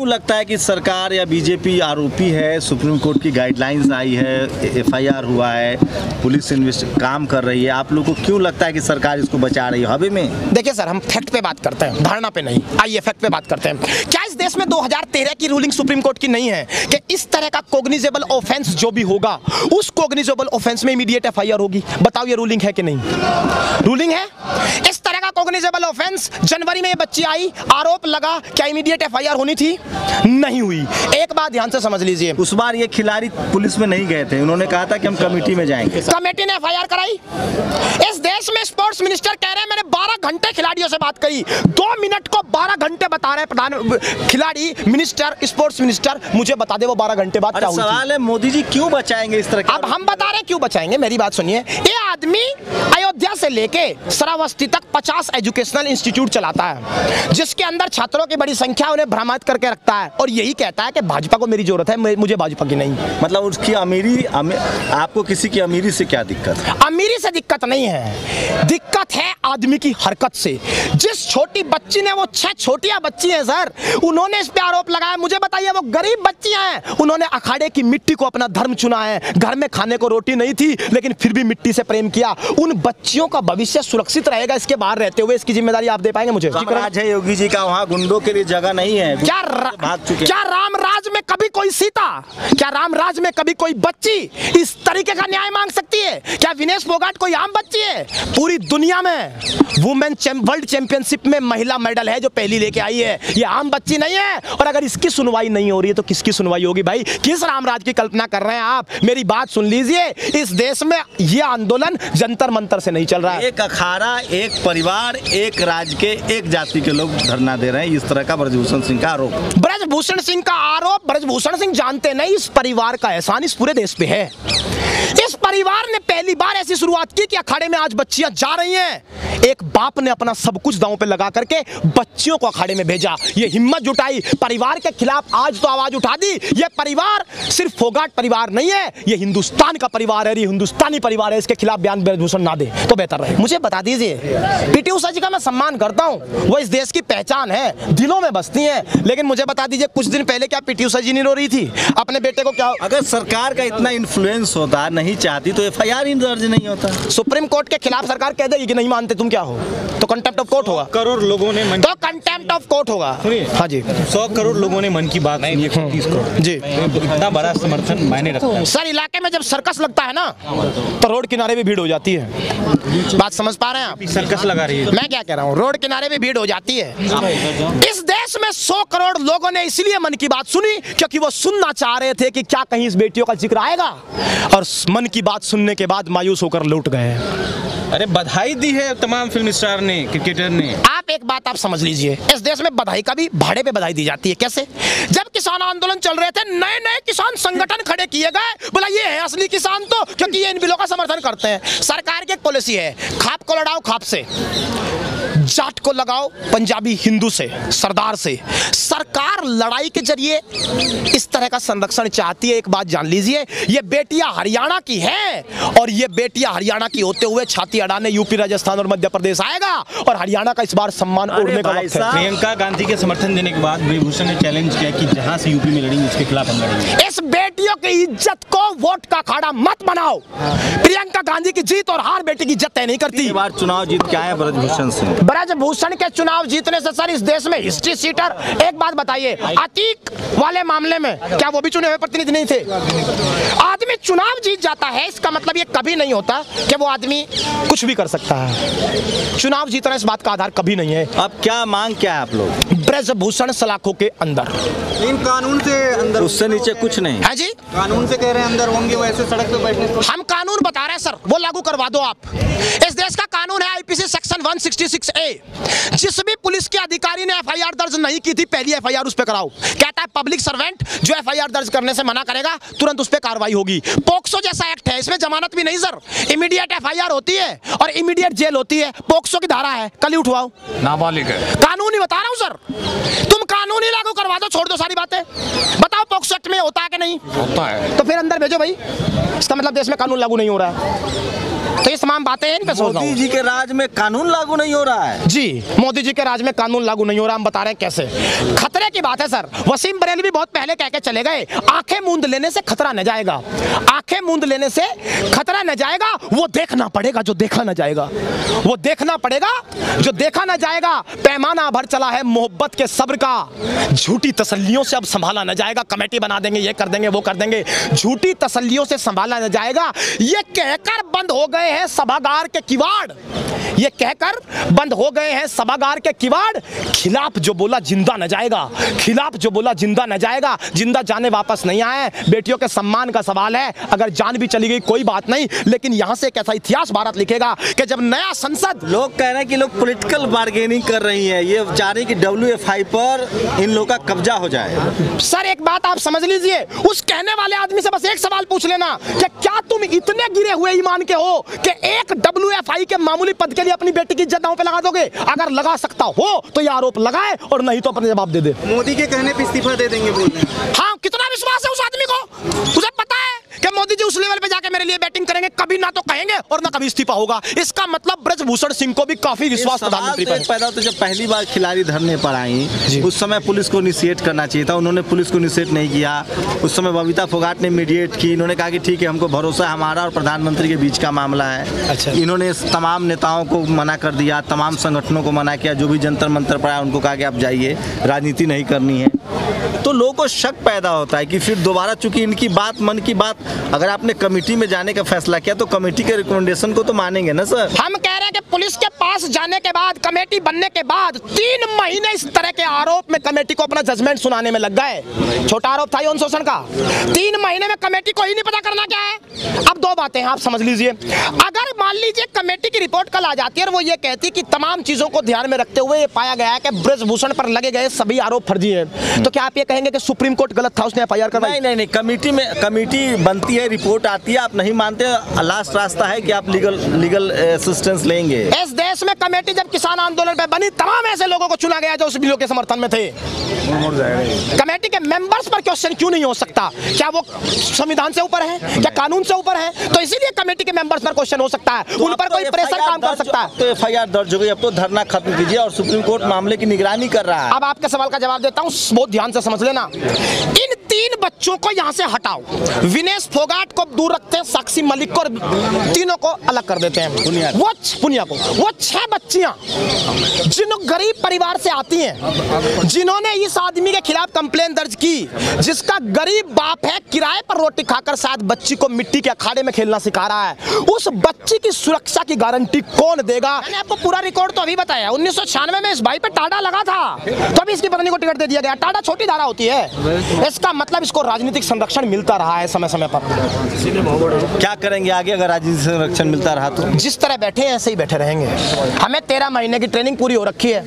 क्यों लगता है कि सरकार या बीजेपी आरोपी है? सुप्रीम कोर्ट की गाइडलाइंस आई है, एफआईआर हुआ है, पुलिस काम कर रही है, आप लोग को क्यों लगता है कि सरकार इसको बचा रही है हवे में? देखिए सर, हम फैक्ट पे बात करते हैं, धारणा पे नहीं। आइए फैक्ट पे बात करते हैं। क्या इस देश में 2013 की रूलिंग सुप्रीम कोर्ट की नहीं है कि इस तरह का कॉग्निजेबल ऑफेंस जो भी होगा उस कॉग्निजेबल ऑफेंस में इमीडिएट एफआईआर होगी? बताओ, ये रूलिंग है कि नहीं? रूलिंग है। इस तरह का कॉग्निजेबल ऑफेंस, जनवरी में ये बच्ची आई, आरोप लगा, क्या इमीडिएट एफआईआर होनी थी? नहीं हुई। एक बात ध्यान से समझ लीजिए, उस बार ये खिलाड़ी पुलिस में नहीं गए थे, उन्होंने कहा था कि हम कमेटी में जाएंगे। कमेटी ने एफआईआर कराई। इस देश में स्पोर्ट्स मिनिस्टर कह रहे हैं मैंने 12 घंटे खिलाड़ियों से बात करी। 2 मिनट को 12 घंटे बता रहे हैं प्रधान खिलाड़ी मिनिस्टर, स्पोर्ट्स मिनिस्टर, मुझे बता दे वो 12 घंटे बाद क्या हुई थी। सवाल है मोदी जी क्यों बचाएंगे इस तरह के? अब हम बता रहे हैं क्यों बचाएंगे, मेरी बात सुनिए। ये आदमी अयोध्या से लेके श्रावस्ती तक 50 एजुकेशनल इंस्टीट्यूट चलाता है, जिसके अंदर छात्रों की बड़ी संख्या, उन्हें भ्रमित करके रखता है और यही कहता है कि भाजपा को मेरी जरूरत है, मुझे भाजपा की नहीं। मतलब उसकी अमीरी, आपको किसी की अमीरी से क्या दिक्कत है? अमीरी से दिक्कत नहीं है, दिक्कत है आदमी की हरकत से। जिस छोटी बच्ची ने, वो 6 छोटियां बच्ची हैं सर, उन्होंने इस पे आरोप लगाया। मुझे बताइए, वो गरीब बच्चियां हैं, उन्होंने अखाड़े की मिट्टी को अपना धर्म चुना है। घर में खाने को रोटी नहीं थी लेकिन फिर भी मिट्टी से प्रेम किया। उन बच्चियों का भविष्य सुरक्षित रहेगा इसके बाहर रहते हुए, इसकी जिम्मेदारी आप दे पाएंगे मुझे? राज है योगी जी का, वहाँ गुंडों के लिए जगह नहीं है। क्या राम राज में कभी कोई सीता, क्या राम राज में कभी कोई बच्ची इस तरीके का न्याय मांग सकती है? क्या विनेश फोगाट कोई आम बच्ची है? पूरी दुनिया में वुमेन वर्ल्ड चैंपियनशिप में महिला मेडल है जो पहली लेके आई है, ये आम बच्ची नहीं है। और अगर इसकी सुनवाई नहीं हो रही है तो किसकी सुनवाई होगी भाई? किस रामराज की कल्पना कर रहे हैं आप? मेरी बात सुन लीजिए, इस देश में ये आंदोलन जंतर मंतर से नहीं चल रहा है। एक अखाड़ा, एक परिवार, एक राज्य के, एक जाति के लोग धरना दे रहे हैं, इस तरह का ब्रजभूषण सिंह का आरोप। ब्रजभूषण सिंह का आरोप, ब्रजभूषण सिंह जानते नहीं इस परिवार का एहसान इस पूरे देश पे है। इस परिवार ने पहली बार ऐसी शुरुआत की कि अखाड़े में आज बच्चियां जा रही हैं। एक बाप ने अपना सब कुछ दांव पे लगा करके बच्चियों को अखाड़े में भेजा, ये हिम्मत जुटाई, परिवार के खिलाफ आज तो आवाज उठा दी। ये परिवार सिर्फ फोगाट परिवार नहीं है, ये हिंदुस्तान का परिवार है, ये हिंदुस्तानी परिवार है। इसके खिलाफ बयान ब्रजभूषण ना दे तो बेहतर रहे। मुझे बता दीजिए, पीटी उषा जी का मैं सम्मान करता हूँ, वो इस देश की पहचान है, दिलों में बसती है, लेकिन मुझे बता दीजिए कुछ दिन पहले क्या पीटी उषा जी नहीं रो रही थी अपने बेटे को? क्या अगर सरकार का इतना इन्फ्लुएंस होता, नहीं चाहती तो एफआईआर ही दर्ज नहीं होता। सुप्रीम कोर्ट के खिलाफ सरकार कह देगी कि नहीं मानते तुम क्या हो, तो कंटेम्प्ट ऑफ कोर्ट होगा। करोड़ लोगों ने तो कंटेम्प्ट ऑफ कोर्ट होगा। हाँ जी, 100 करोड़ लोगों ने मन की बात सुनी, 30 करोड़ जी, इतना बड़ा समर्थन मायने रखता है। सर इलाके में जब सर्कस लगता है ना तो रोड किनारे भी भीड़ हो जाती है। बात समझ पा रहे हैं आप? सर्कस लगा रही है, मैं क्या कह रहा हूँ, रोड किनारे भी भीड़ हो जाती है। इस देश में 100 करोड़ लोगों ने इसलिए मन की बात सुनी क्योंकि वो सुनना चाह रहे थे कि क्या कहीं इस बेटियों का जिक्र आएगा, और मन की बात सुनने के बाद मायूस होकर लौट गए। अरे बधाई दी है तमाम फिल्म स्टार ने, क्रिकेटर ने। आप एक बात आप समझ लीजिए, इस देश में बधाई का भी भाड़े पे बधाई दी जाती है। कैसे? जब किसान आंदोलन चल रहे थे, नए नए किसान संगठन खड़े किए गए, बोला ये है असली किसान तो, क्योंकि ये इन बिलों का समर्थन करते हैं। सरकार की एक पॉलिसी है, खाप को लड़ाओ खाप से, जाट को लगाओ पंजाबी हिंदू से, सरदार से। सरकार लड़ाई के जरिए इस तरह का संरक्षण चाहती है। एक बात जान लीजिए, ये बेटियां हरियाणा की है और ये बेटियां हरियाणा की होते हुए छाती अड़ाने यूपी, राजस्थान और मध्य प्रदेश आएगा और हरियाणा का इस बार सम्मान उड़ने का वक्त है। प्रियंका गांधी के समर्थन देने के बाद ब्रजभूषण ने चैलेंज किया कि जहां से यूपी में लड़ेंगे उसके खिलाफ हम लड़ेंगे। इस बेटियों की इज्जत को वोट का अखाड़ा मत बनाओ। प्रियंका गांधी की जीत और हार बेटी की इज्जत तय नहीं करती। बार चुनाव जीत के आए ब्रजभूषण सिंह। ब्रजभूषण के चुनाव जीतने से सर इस देश में हिस्ट्री सीटर, एक बात बताइए, अतीक वाले मामले में क्या वो भी चुने हुए प्रतिनिधि नहीं थे? आदमी चुनाव जीत जाता है इसका मतलब ये कभी नहीं होता कि वो आदमी कुछ भी कर सकता है। चुनाव जीतना इस बात का आधार कभी नहीं है। अब क्या मांग क्या है आप लोग? ब्रजभूषण सलाखों के अंदर, इन कानून से अंदर, उससे नीचे कुछ नहीं है जी। कानून से कह रहे हैं अंदर होंगे, वैसे सड़क पे बैठने को हम कानून बता रहे हैं सर, वो लागू करवा दो आप। इस देश का कानून है आईपीसी सेक्शन 166A, जिस भी पुलिस के अधिकारी ने एफआईआर दर्ज नहीं की थी पहली एफआईआर उस पे कराओ। कहता है पब्लिक सर्वेंट जो एफआईआर दर्ज करने से मना करेगा तुरंत उस पे कार्रवाई होगी। पोक्सो जैसा एक्ट है, इसमें जमानत भी नहीं सर, इमीडिएट एफआईआर होती है और इमीडिएट जेल होती है। पोक्सो की धारा है, कल ही उठवाओ। नाबालिग है, कानून ही बता रहा हूं सर, तुम कानून ही लागू करवा दो, छोड़ दो सारी बातें। बताओ पोक्सो एक्ट में होता है कि नहीं होता है। तो फिर अंदर भेजो भाई, इसका मतलब देश में कानून लागू नहीं हो रहा है। तो ये तमाम बातें इन पे सोच रहा मोदी हूं। जी के राज में कानून लागू नहीं हो रहा है। जी, मोदी जी के राज में कानून लागू नहीं हो रहा, हम बता रहे हैं कैसे। खतरे की बात है सर। वसीम बरेलवी बहुत पहले कह के चले गए, आंखें मूंद लेने से खतरा न जाएगा, आंखें मूंद लेने से खतरा न जाएगा, वो देखना पड़ेगा जो देखा न जाएगा, वो देखना पड़ेगा जो देखा न जाएगा। पैमाना भर चला है मोहब्बत के सब्र का, झूठी तसल्लियों से अब संभाला न जाएगा। कमेटी बना देंगे, ये कर देंगे, वो कर देंगे, झूठी तसल्लियों से संभाला न जाएगा। ये कहकर बंद हो गए हैं सभागार के किवाड़, ये कहकर बंद हो गए हैं सभागार के किवाड़। खिलाफ जो बोला जिंदा न जाएगा, खिलाफ जो बोला जिंदा न जाएगा। जिंदा जाने वापस नहीं आए। बेटियों के सम्मान का सवाल है, अगर जान भी चली गई कोई बात नहीं, लेकिन यहां से एक ऐसा इतिहास भारत लिखेगा कि जब नया संसद, लोग कह रहे हैं कि लोग पॉलिटिकल बार्गेनिंग कर रही हैं, ये चाह रहे हैं कि WFI पर इन लोगों का कब्जा हो जाए। सर एक बात आप समझ लीजिए, उस कहने वाले आदमी से बस एक सवाल पूछ लेना कि क्या तुम इतने गिरे हुए ईमान के हो कि एक WFI के मामूली पद के लिए अपनी बेटी की इज्जत दांव पे लगा दोगे? अगर लगा सकता हो तो ये आरोप लगाए, और नहीं तो अपने जवाब दे दे। मोदी के कहने पे इस्तीफा दे देंगे बोल रहे हैं। हाँ, कितना विश्वास है उस आदमी को? उसे पता है कि मोदी जी उस लेवल पे जाके मेरे लिए बैटिंग करेंगे, कभी ना तो कहेंगे और ना कभी इस्तीफा होगा। इसका मतलब ब्रजभूषण सिंह को भी काफी विश्वास प्रधानमंत्री पर है। पैदा तो जब पहली बार खिलाड़ी धरने पर आई, उस समय पुलिस को इनिशिएट करना चाहिए था, उन्होंने पुलिस को इनिशिएट नहीं किया। उस समय बबीता फोगाट ने मीडिएट की, इन्होंने कहा कि ठीक है, हमको भरोसा है, हमारा और प्रधानमंत्री के बीच का मामला है। अच्छा। इन्होंने तमाम नेताओं को मना कर दिया, तमाम संगठनों को मना किया, जो भी जंतर मंतर पर आया उनको कहा कि आप जाइए, राजनीति नहीं करनी है। तो लोगों को शक पैदा होता है कि फिर दोबारा, चूंकि इनकी बात मन की बात, अगर आपने कमेटी में जाने का फैसला किया तो कमेटी के रिकमेंडेशन को तो मानेंगे ना सर। हम कह रहे हैं कि पुलिस के पास जाने के बाद, कमेटी बनने के बाद 3 महीने इस तरह के आरोप में कमेटी को अपना जजमेंट सुनाने में लग गए। छोटा आरोप था यौन शोषण का, 3 महीने में कमेटी को ही नहीं पता करना क्या है। अब 2 बातें हैं, आप समझ लीजिए। अगर मान लीजिए कमेटी की रिपोर्ट कल आ जाती है और वो ये कहती कि तमाम चीजों को ध्यान में रखते हुए ये पाया गया है कि ब्रजभूषण पर लगे गए सभी आरोप फर्जी हैं, तो क्या आप ये कहेंगे कि सुप्रीम कोर्ट गलत था, उसने FIR करवाई? नहीं, कमेटी बनती है, रिपोर्ट आती है, आप नहीं मानते, लास्ट रास्ता है कि आप लीगल असिस्टेंस लेंगे। इस देश में कमेटी जब किसान आंदोलन पे बनी, तमाम ऐसे लोगों को चुना गया जो उस बिलों के समर्थन में थे। कमेटी के मेंबर्स पर क्वेश्चन क्यों नहीं हो सकता? क्या वो संविधान से ऊपर है, क्या कानून से ऊपर है? तो इसीलिए कमेटी के मेंबर्स पर क्वेश्चन हो सकता है, उन पर कोई प्रेशर काम कर सकता है। तो FIR दर्ज हो गई, अब तो धरना खत्म कीजिए, और सुप्रीम कोर्ट मामले की निगरानी कर रहा है। अब आपके सवाल का जवाब देता हूं, बहुत ध्यान से समझ लेना। इन 3 बच्चों को यहां से हटाओ, विनेश फोगाट को दूर रखते हैं, साक्षी मलिक को, तीनों को अलग कर देते हैं। वो पुनिया को, वो 6 बच्चियां जिन गरीब परिवार से आती हैं, जिन्होंने इस आदमी के खिलाफ कंप्लेन दर्ज की, जिसका गरीब बाप है, किराए पर रोटी खाकर शायद बच्ची को मिट्टी के अखाड़े में खेलना सिखा रहा है, उस बच्ची की सुरक्षा की गारंटी कौन देगा? मैंने आपको पूरा रिकॉर्ड तो अभी बताया। 1996 में इस भाई पे टाडा लगा था, तो अभी इसकी पत्नी को टिकट दे दिया गया। टाडा छोटी धारा होती है, इसका मतलब इसको राजनीतिक संरक्षण मिलता रहा है समय समय पर। क्या करेंगे आगे अगर राजनीतिक संरक्षण मिलता रहा तो? जिस तरह बैठे हैं ऐसे ही बैठे रहेंगे। हमें 13 महीने की ट्रेनिंग पूरी हो रखी है।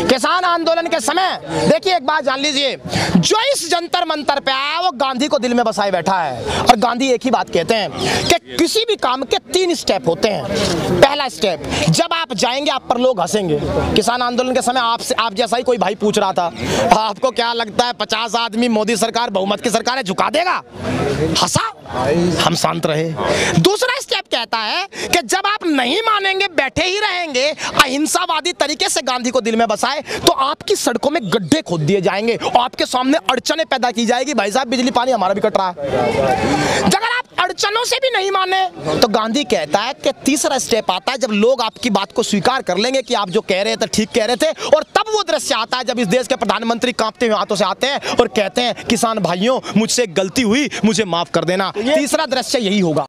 किसान आंदोलन के समय देखिए, एक बात जान लीजिए, जो इस जंतर मंतर पे आया वो गांधी को दिल में बसाए बैठा है। और गांधी एक ही बात कहते हैं कि किसी भी काम के 3 स्टेप होते हैं। पहला स्टेप, जब आप जाएंगे आप पर लोग हंसेंगे। किसान आंदोलन के समय आपसे, आप जैसा ही कोई भाई पूछ रहा था, आपको क्या लगता है 50 आदमी मोदी सरकार, बहुमत की सरकार है, झुका देगा? हंसा, हम शांत रहे। दूसरा स्टेप कहता है कि जब आप नहीं मानेंगे, बैठे ही रहेंगे, अहिंसावादी तरीके से गांधी को दिल में बसाए, तो आपकी सड़कों में गड्ढे खोद दिए जाएंगे और आपके सामने अड़चने पैदा की जाएगी। भाई साहब, बिजली पानी हमारा भी कट रहा है। अगर आप अड़चनों से भी नहीं माने, तो गांधी कहता है कि तीसरा स्टेप आता है, जब लोग आपकी बात को स्वीकार कर लेंगे कि आप जो कह रहे थे ठीक कह रहे थे, और तब वो दृश्य आता है जब इस देश के प्रधानमंत्री कांपते हुए हाथों से आते हैं और कहते हैं, किसान भाइयों, मुझसे गलती हुई, मुझे माफ कर देना। तीसरा दृश्य यही होगा।